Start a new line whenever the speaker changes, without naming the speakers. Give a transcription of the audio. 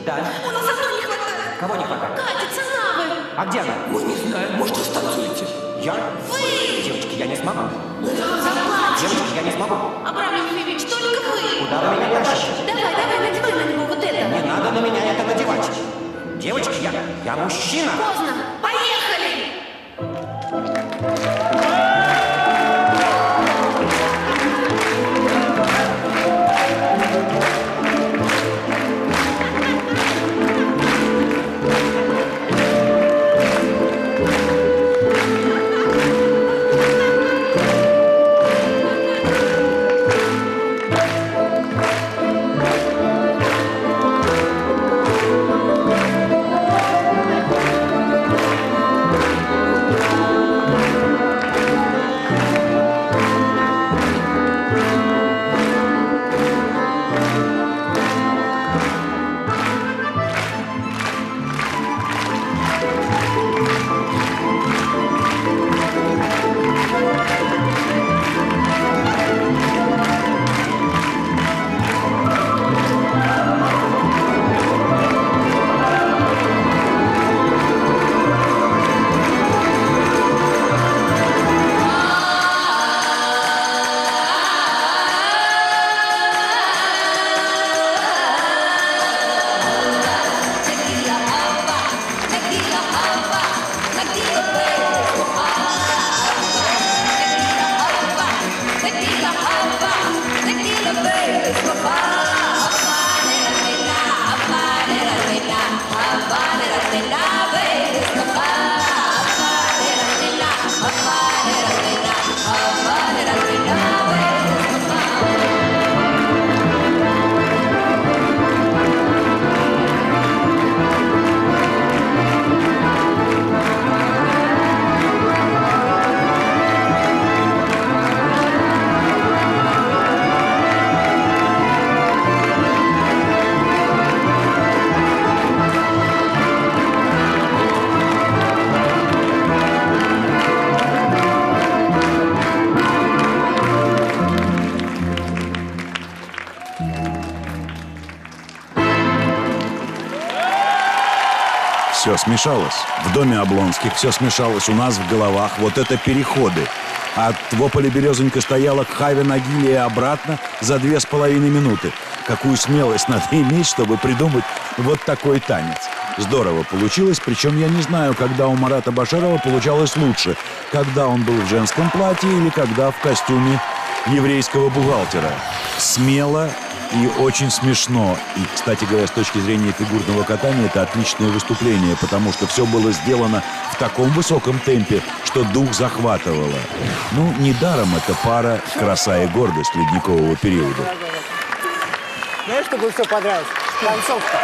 Да.
У нас одной не хватает.
Кого не хватает?
Катится на вы.
А где она?
Мы не знаем, может, вы станцуете?
Я?
Вы!
Девочки, я не смогу.
Заплачь.
Девочки, я не смогу.
Абрам Ефимович, только вы.
Куда вы меня тащите?
Давай, надевай на него вот это.
Не надо на меня это надевать. Девочки, я мужчина.
Поздно. Поехали.
Все смешалось. В доме Облонских все смешалось у нас в головах. Вот это переходы. От Вополя Березонька стояла к Хаве Нагиле и обратно за 2,5 минуты. Какую смелость надо иметь, чтобы придумать вот такой танец. Здорово получилось, причем я не знаю, когда у Марата Башарова получалось лучше. Когда он был в женском платье или когда в костюме еврейского бухгалтера. Смело и очень смешно. И, кстати говоря, с точки зрения фигурного катания, это отличное выступление, потому что все было сделано в таком высоком темпе, что дух захватывало. Ну, недаром эта пара «Краса и гордость» ледникового периода.
Знаешь, что бы все понравилось? Концовка.